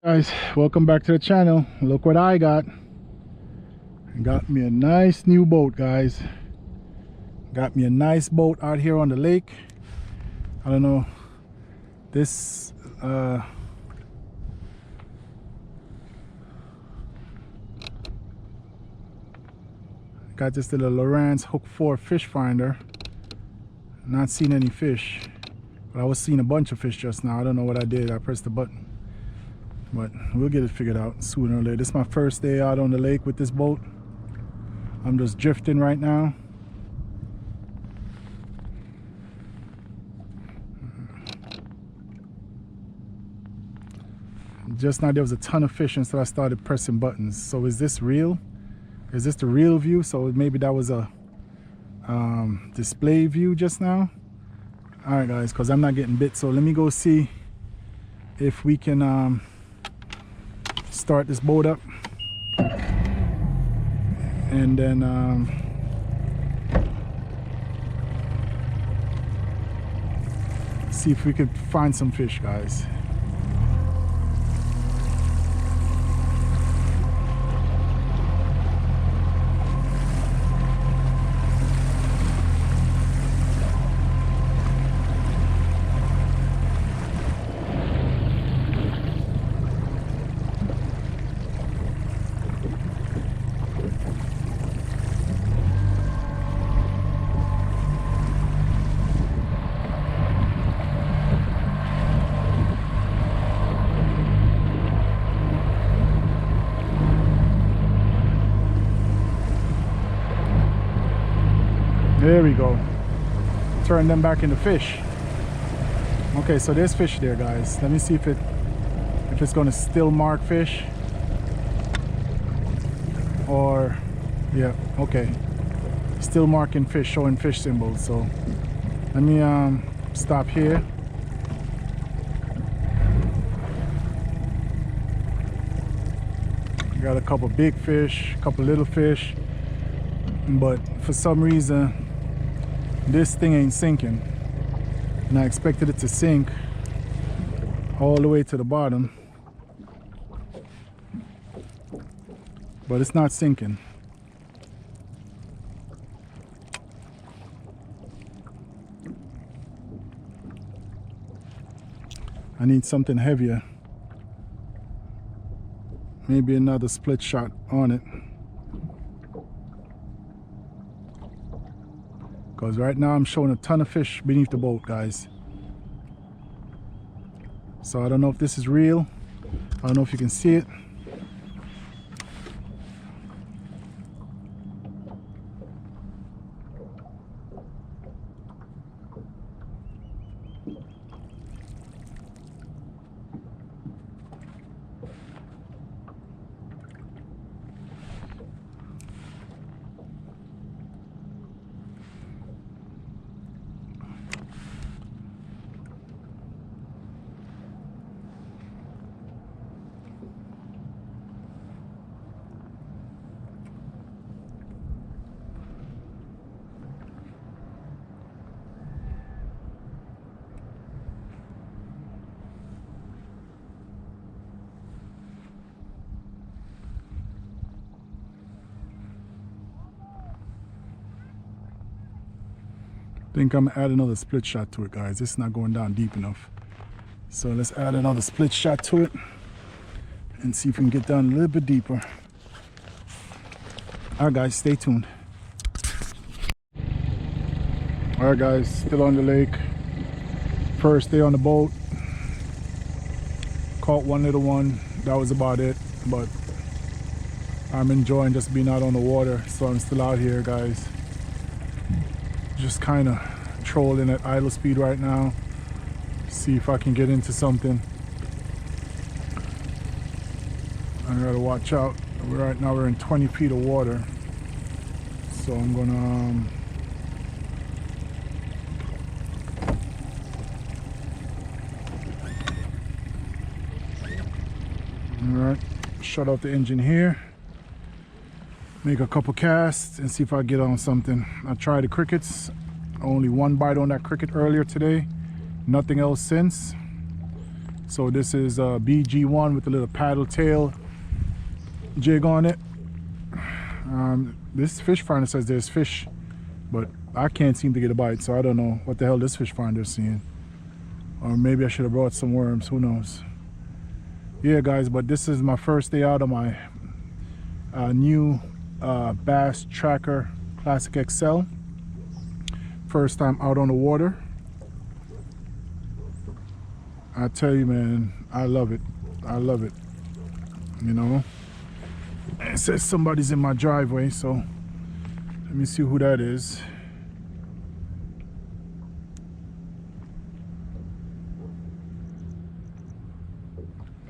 Guys, welcome back to the channel. Look what I got. Got me a nice new boat, guys. Got me a nice boat out here on the lake. I don't know, this got this little Lowrance Hook 4 fish finder. Not seeing any fish, but I was seeing a bunch of fish just now. I don't know what I did. I pressed the button, but we'll get it figured out sooner or later. This is my first day out on the lake with this boat. I'm just drifting right now. Just now there was a ton of fish, and so I started pressing buttons. So is this real? Is this the real view? So maybe that was a display view just now. All right, guys, because I'm not getting bit. So let me go see if we can start this boat up, and then see if we could find some fish, guys. There we go. Turn them back into fish. Okay, so there's fish there, guys. Let me see if it's gonna still mark fish. Or yeah, okay. Still marking fish, showing fish symbols. So let me stop here. Got a couple big fish, a couple little fish, but for some reason this thing ain't sinking, and I expected it to sink all the way to the bottom, but it's not sinking. I need something heavier, maybe another split shot on it, because right now I'm showing a ton of fish beneath the boat, guys. So I don't know if this is real. I don't know if you can see it. I think I'm gonna add another split shot to it, guys. It's not going down deep enough. So let's add another split shot to it and see if we can get down a little bit deeper. All right, guys, stay tuned. All right, guys, still on the lake. First day on the boat. Caught one little one. That was about it, but I'm enjoying just being out on the water. So I'm still out here, guys. Just kind of trolling at idle speed right now. See if I can get into something. I gotta watch out. Right now we're in 20 feet of water, so I'm gonna all right, shut off the engine here, make a couple casts and see if I get on something. I tried the crickets, only one bite on that cricket earlier today, nothing else since. So this is BG1 with a little paddle tail jig on it. This fish finder says there's fish, but I can't seem to get a bite, so I don't know what the hell this fish finder is seeing. Or maybe I should have brought some worms, who knows. Yeah guys, but this is my first day out of my new Bass Tracker Classic XL. First time out on the water. I tell you, man, I love it. I love it. You know, it says somebody's in my driveway, so let me see who that is.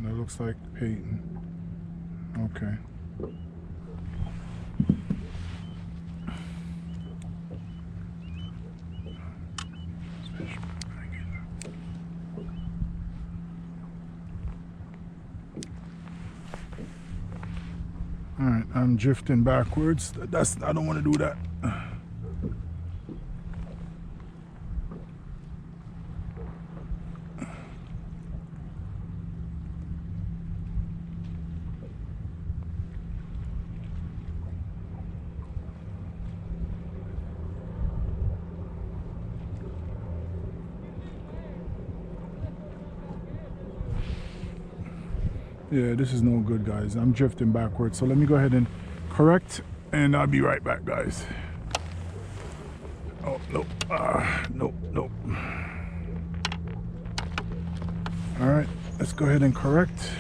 That looks like Peyton. Okay. All right, I'm drifting backwards. I don't want to do that. Yeah, this is no good, guys. I'm drifting backwards. So let me go ahead and correct, and I'll be right back, guys. Oh, nope. Nope, nope. All right, let's go ahead and correct.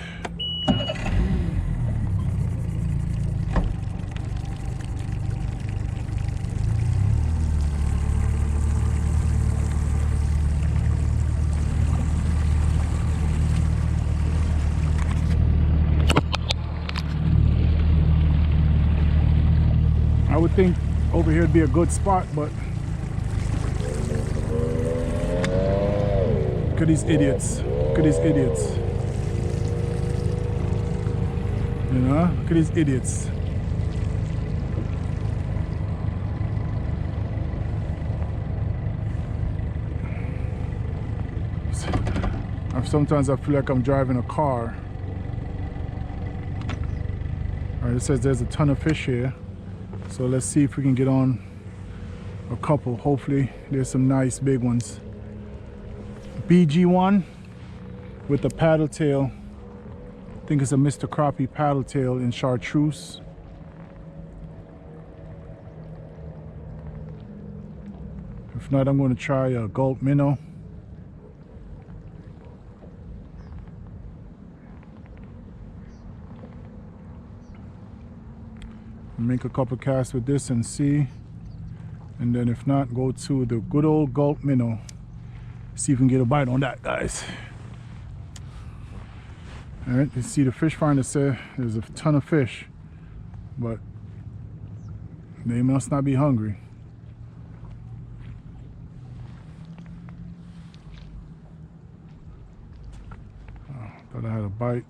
I would think over here would be a good spot, but look at these idiots. Look at these idiots. You know, look at these idiots. Sometimes I feel like I'm driving a car. All right, it says there's a ton of fish here. So let's see if we can get on a couple. Hopefully there's some nice big ones. BG1 with the paddle tail. I think it's a Mr. Crappie paddle tail in chartreuse. If not, I'm going to try a gulp minnow. Make a couple casts with this and see, and then if not, go to the good old gulp minnow. See if we can get a bite on that, guys. All right, you see the fish finder said there's a ton of fish, but they must not be hungry. Oh, thought I had a bite.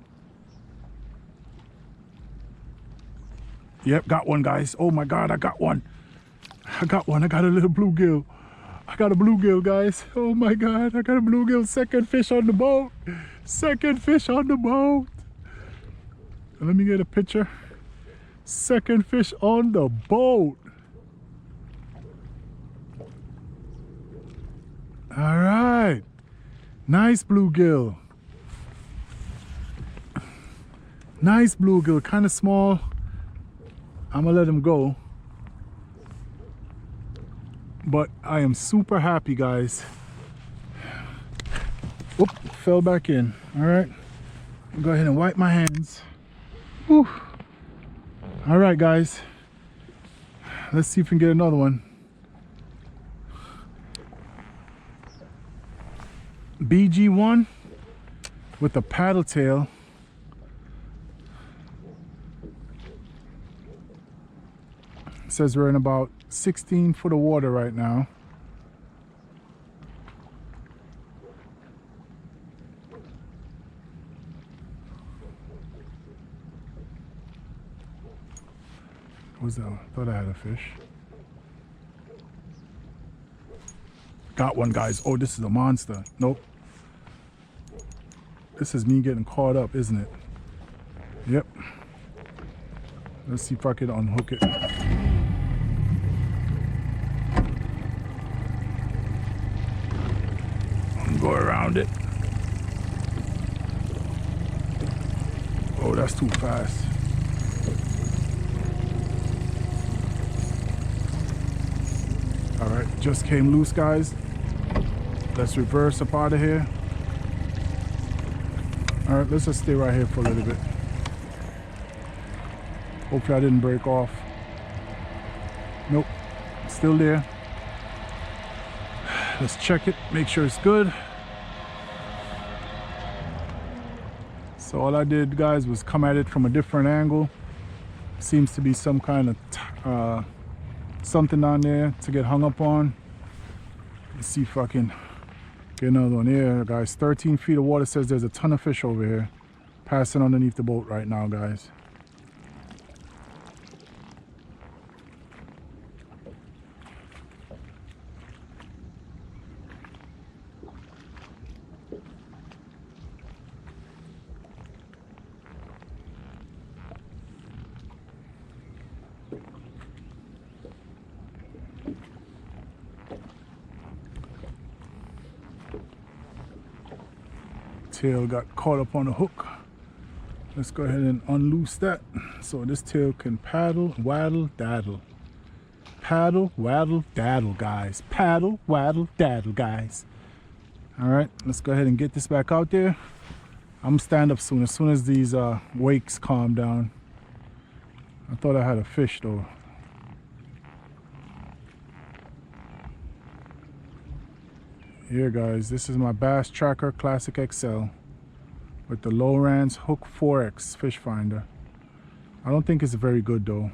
Yep, got one, guys. Oh my God, I got one. I got one. I got a little bluegill. I got a bluegill, guys. Oh my God, I got a bluegill. Second fish on the boat. Second fish on the boat. Let me get a picture. Second fish on the boat. All right. Nice bluegill. Nice bluegill, kind of small. I'm gonna let him go, but I am super happy, guys. Whoop, fell back in. All right, go ahead and wipe my hands. Whew. All right, guys, let's see if we can get another one. BG1 with the paddle tail. It says we're in about 16 foot of water right now. What was that? I thought I had a fish. Got one, guys. Oh, this is a monster. Nope. This is me getting caught up, isn't it? Yep. Let's see if I can unhook it. Go around it. Oh, that's too fast. All right, just came loose, guys. Let's reverse up out of here. All right, let's just stay right here for a little bit. Hopefully I didn't break off. Nope, still there. Let's check it, make sure it's good. So all I did, guys, was come at it from a different angle. Seems to be some kind of something on there to get hung up on. Let's see if I can get another one here, guys. 13 feet of water. Says there's a ton of fish over here passing underneath the boat right now, guys. Tail got caught up on the hook. Let's go ahead and unloose that so this tail can paddle, waddle, daddle. Paddle, waddle, daddle, guys. Paddle, waddle, daddle, guys. All right, let's go ahead and get this back out there. I'm gonna stand up soon as these wakes calm down. I thought I had a fish though. Here, guys, this is my Bass Tracker Classic XL with the Lowrance Hook 4X fish finder. I don't think it's very good though.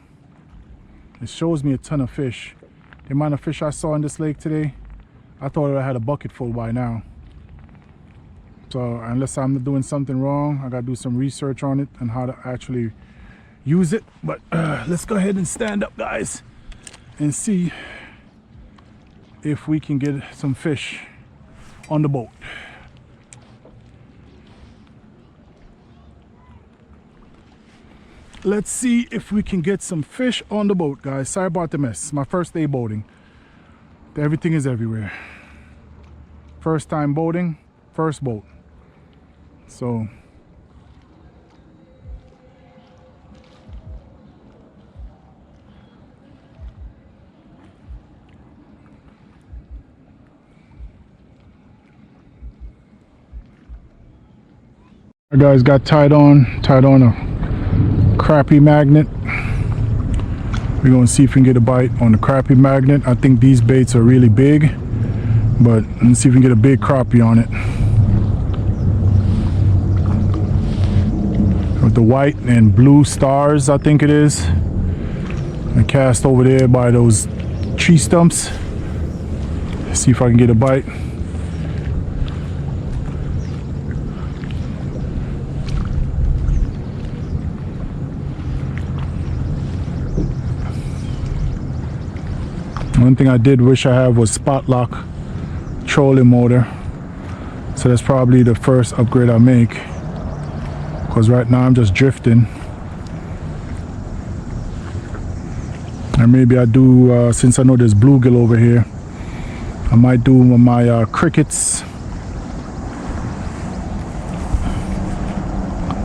It shows me a ton of fish. The amount of fish I saw in this lake today, I thought I had a bucket full by now. So unless I'm doing something wrong, I gotta do some research on it and how to actually use it. But let's go ahead and stand up, guys, and see if we can get some fish on the boat. Let's see if we can get some fish on the boat, guys. Sorry about the mess. My first day boating. Everything is everywhere. First time boating, first boat. So our guys got tied on a crappie magnet. We're gonna see if we can get a bite on the crappie magnet. I think these baits are really big, but let's see if we can get a big crappie on it. With the white and blue stars, I think it is. And cast over there by those tree stumps. See if I can get a bite. One thing I did wish I had was spot lock trolling motor. So that's probably the first upgrade I make. Because right now I'm just drifting. And maybe I do, since I know there's bluegill over here, I might do my crickets.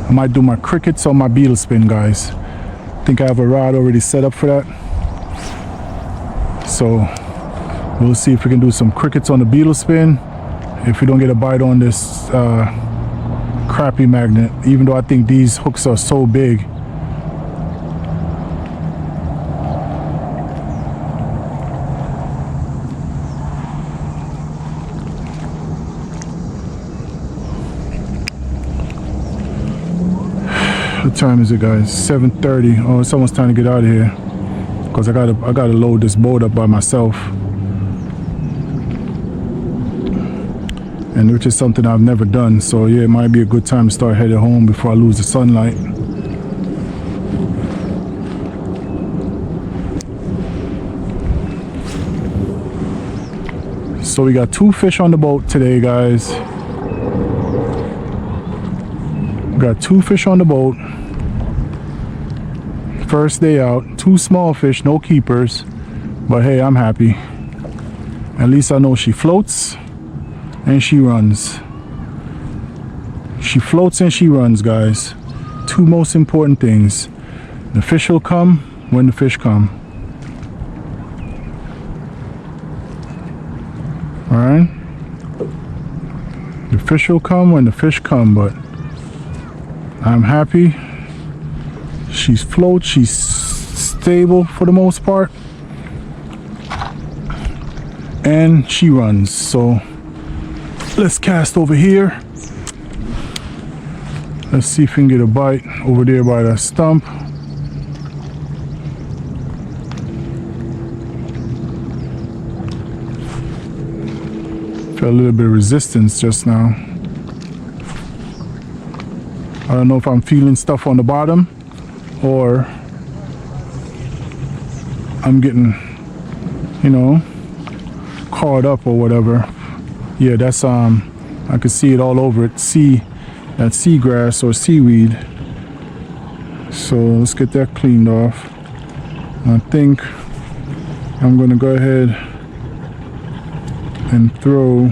I might do my crickets on my beetle spin, guys. I think I have a rod already set up for that. So we'll see if we can do some crickets on the beetle spin if we don't get a bite on this crappie magnet, even though I think these hooks are so big. What time is it, guys? 7:30. Oh, it's almost time to get out of here. Because I gotta load this boat up by myself, and which is something I've never done. So yeah, it might be a good time to start heading home before I lose the sunlight. So we got 2 fish on the boat today, guys. Got 2 fish on the boat. First day out. 2 small fish, no keepers. But hey, I'm happy. At least I know she floats and she runs. She floats and she runs, guys. 2 most important things. The fish will come when the fish come. Alright? The fish will come when the fish come, but I'm happy. She's float, she's stable for the most part. And she runs. So let's cast over here. Let's see if we can get a bite over there by the stump. Felt a little bit of resistance just now. I don't know if I'm feeling stuff on the bottom or I'm getting, you know, caught up or whatever. Yeah, that's I can see it all over it. See that seagrass or seaweed. So let's get that cleaned off. I think I'm gonna go ahead and throw.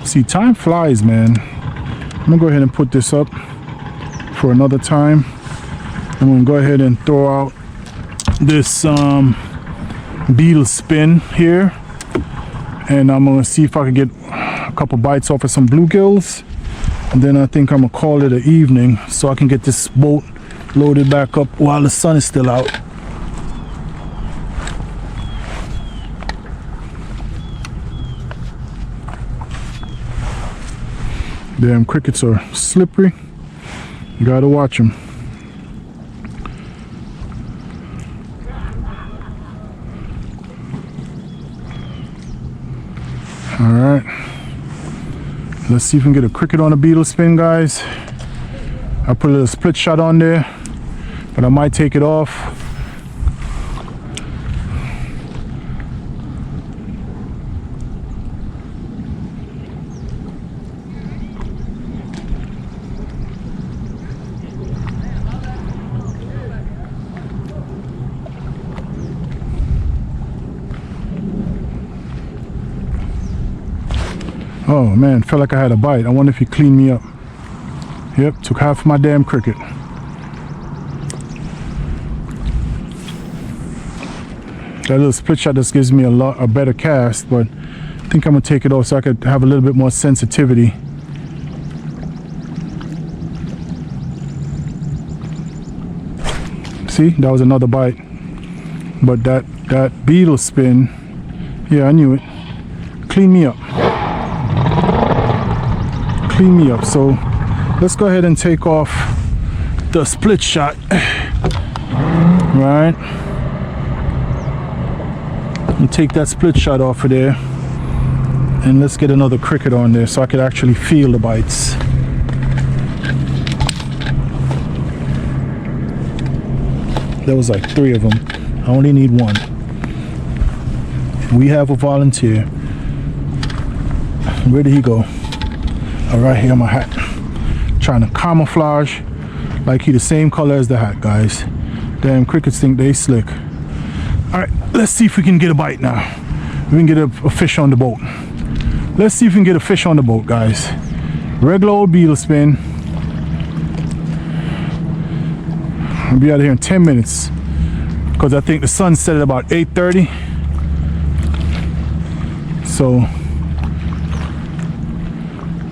See, time flies, man. I'm gonna go ahead and put this up for another time. I'm gonna go ahead and throw out this beetle spin here, and I'm gonna see if I can get a couple bites off of some bluegills, and then I think I'm gonna call it an evening so I can get this boat loaded back up while the sun is still out. Damn, crickets are slippery. You gotta watch them. All right, let's see if we can get a cricket on a beetle spin, guys. I put a little split shot on there, but I might take it off. Oh man, felt like I had a bite. I wonder if he cleaned me up. Yep, took half my damn cricket. That little split shot just gives me a better cast, but I think I'm gonna take it off so I could have a little bit more sensitivity. See, that was another bite. But that beetle spin, yeah, I knew it. Clean me up. Clean me up. So let's go ahead and take off the split shot. Right, and take that split shot off of there, and let's get another cricket on there so I could actually feel the bites. There was like 3 of them. I only need 1. We have a volunteer. Where did he go? Oh, right here on my hat. Trying to camouflage like he the same color as the hat, guys. Damn, crickets think they slick. All right, let's see if we can get a bite now. We can get a fish on the boat. Let's see if we can get a fish on the boat, guys. Regular old beetle spin. I'll be out of here in 10 minutes because I think the sun set at about 8:30. So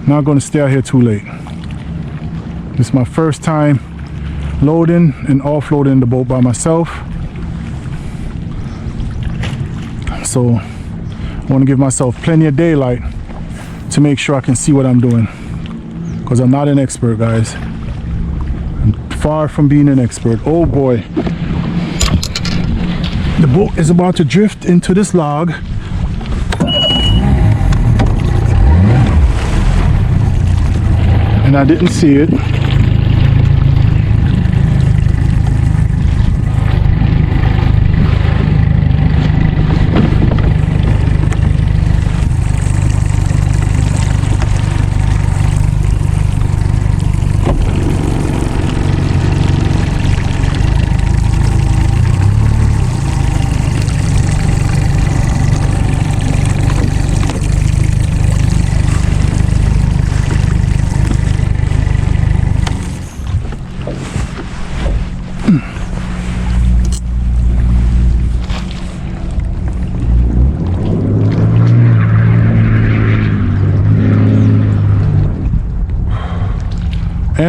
not going to stay out here too late. This is my first time loading and offloading the boat by myself. So I want to give myself plenty of daylight to make sure I can see what I'm doing, because I'm not an expert, guys. I'm far from being an expert. Oh boy, the boat is about to drift into this log. And I didn't see it.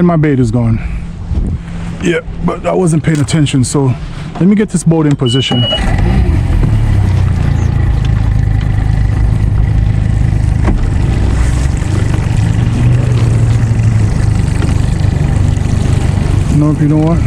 And my bait is gone. Yeah, but I wasn't paying attention, so let me get this boat in position. Nope, you know what?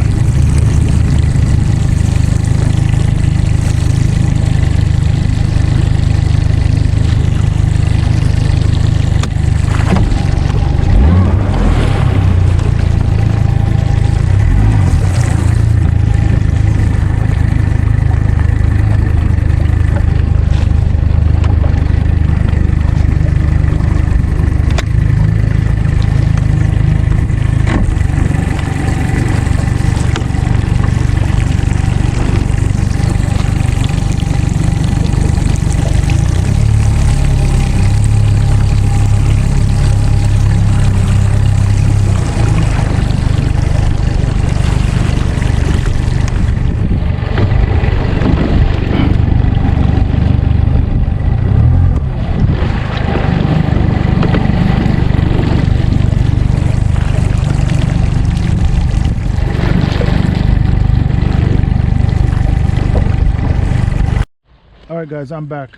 All right guys, I'm back.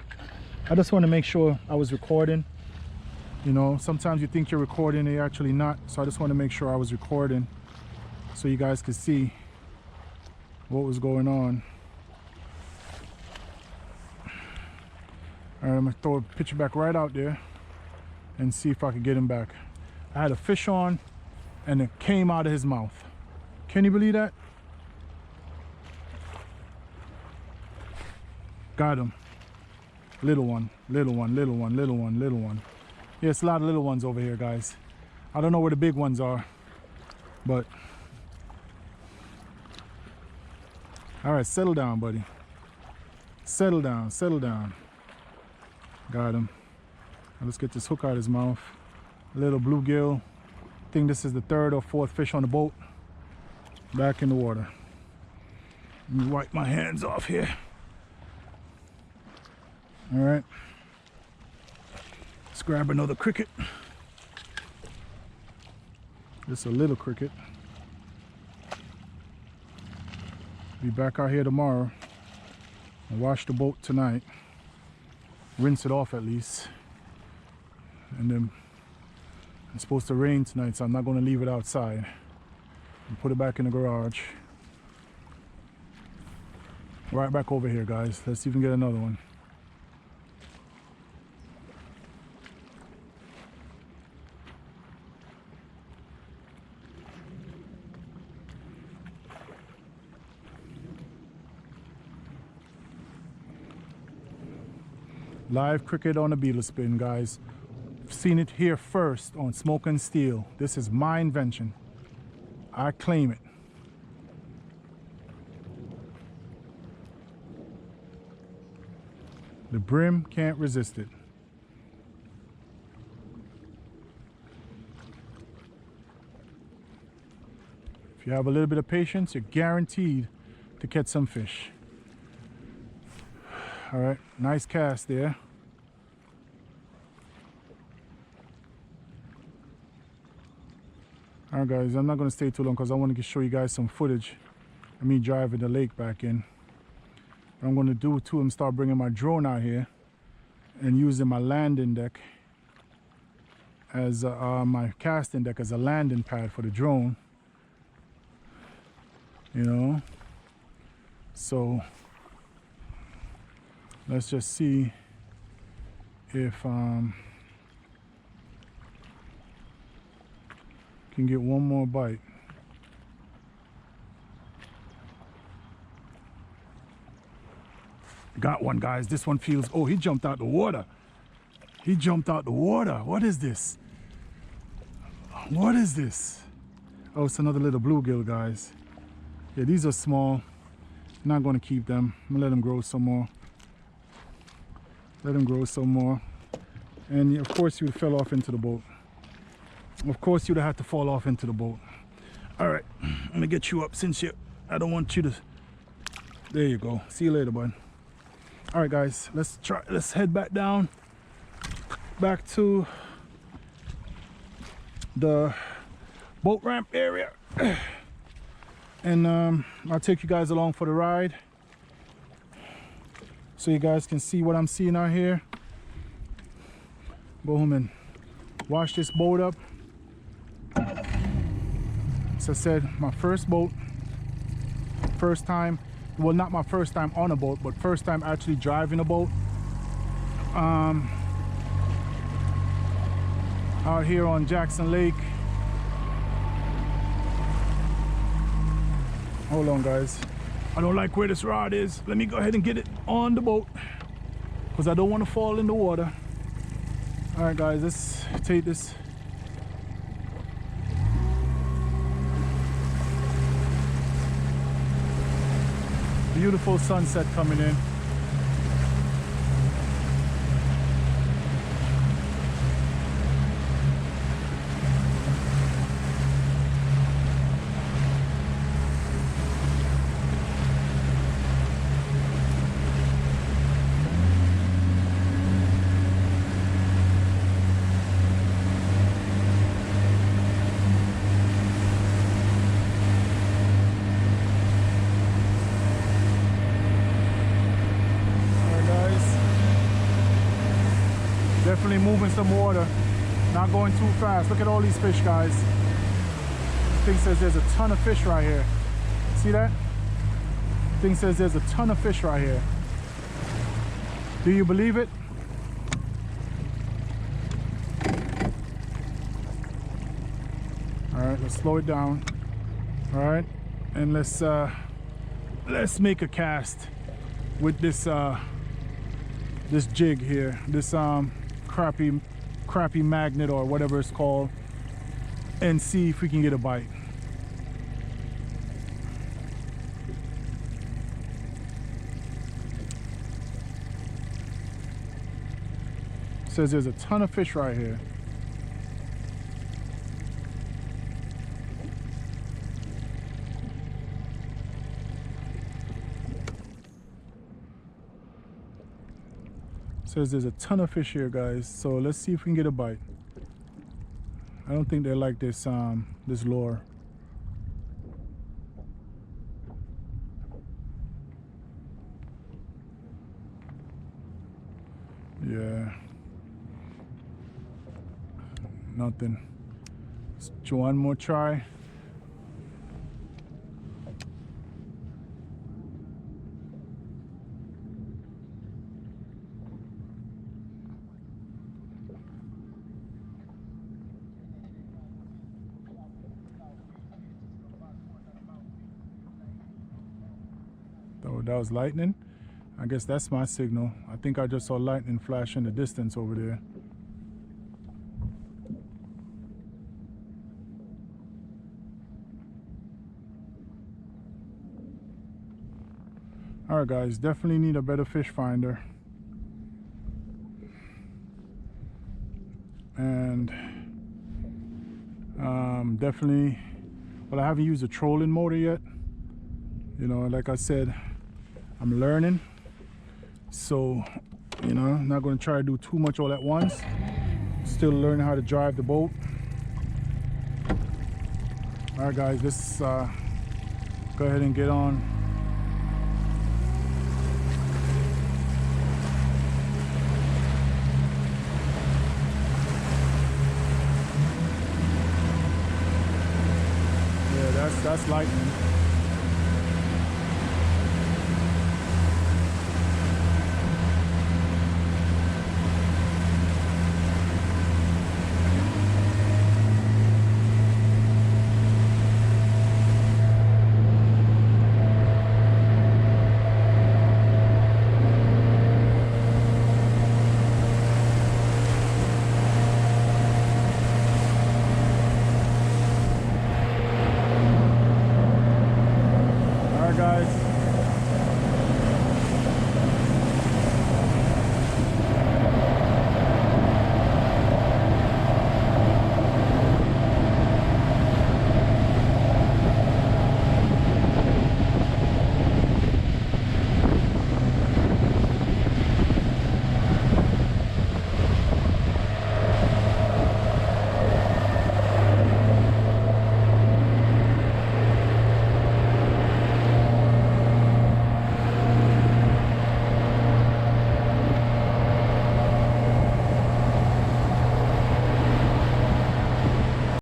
I just want to make sure I was recording. You know, sometimes you think you're recording and you're actually not, so I just want to make sure I was recording so you guys could see what was going on. All right, I'm gonna throw a picture back right out there and see if I could get him back. I had a fish on and it came out of his mouth. Can you believe that? Got him. Little one, little one, little one, little one, little one. Yeah, it's a lot of little ones over here, guys. I don't know where the big ones are, but all right, settle down, buddy. Settle down, settle down. Got him. Now let's get this hook out of his mouth. A little bluegill. I think this is the 3rd or 4th fish on the boat. Back in the water. Let me wipe my hands off here. All right, let's grab another cricket. Just a little cricket. Be back out here tomorrow and wash the boat tonight. Rinse it off at least. And then it's supposed to rain tonight, so I'm not going to leave it outside. And put it back in the garage. Right back over here, guys. Let's see if we can get another one. Live cricket on a beetle spin, guys. Seen it here first on Smoke and Steel. This is my invention. I claim it. The brim can't resist it. If you have a little bit of patience, you're guaranteed to catch some fish. All right, nice cast there. All right, guys, I'm not going to stay too long because I want to show you guys some footage of me driving the lake back in. What I'm going to do too, I'm start bringing my drone out here and using my landing deck as my casting deck as a landing pad for the drone. You know, so let's just see if can get one more bite. Got one, guys. This one feels, oh, he jumped out the water. He jumped out the water. What is this? What is this? Oh, it's another little bluegill, guys. Yeah, these are small. Not going to keep them. I'm gonna let them grow some more. Let them grow some more. And of course you fell off into the boat. Of course you'd have had to fall off into the boat. All right, I'm gonna get you up since I don't want you to. There you go. See you later, bud. All right, guys, let's head back down, back to the boat ramp area. And I'll take you guys along for the ride so you guys can see what I'm seeing out here. Go home and wash this boat up. As I said, my first boat, first time, well, not my first time on a boat, but first time actually driving a boat. Out here on Jackson Lake. Hold on, guys. I don't like where this rod is. Let me go ahead and get it on the boat because I don't want to fall in the water. All right, guys, let's take this. Beautiful sunset coming in. Definitely moving some water, not going too fast. Look at all these fish, guys. This thing says there's a ton of fish right here. See that? This thing says there's a ton of fish right here. Do you believe it? All right, let's slow it down. All right, and let's make a cast with this this jig here, this crappy magnet or whatever it's called, and see if we can get a bite. It says there's a ton of fish right here. Says there's a ton of fish here, guys, so let's see if we can get a bite. I don't think they like this this lure. Yeah, nothing. Let's do one more try. Oh, that was lightning. I guess that's my signal. I think I just saw lightning flash in the distance over there. All right, guys, definitely need a better fish finder. And definitely, well, I haven't used a trolling motor yet. You know, like I said, I'm learning, so you know, I'm not going to try to do too much all at once. Still learning how to drive the boat. All right, guys, let's go ahead and get on. Yeah, that's lightning. Guys,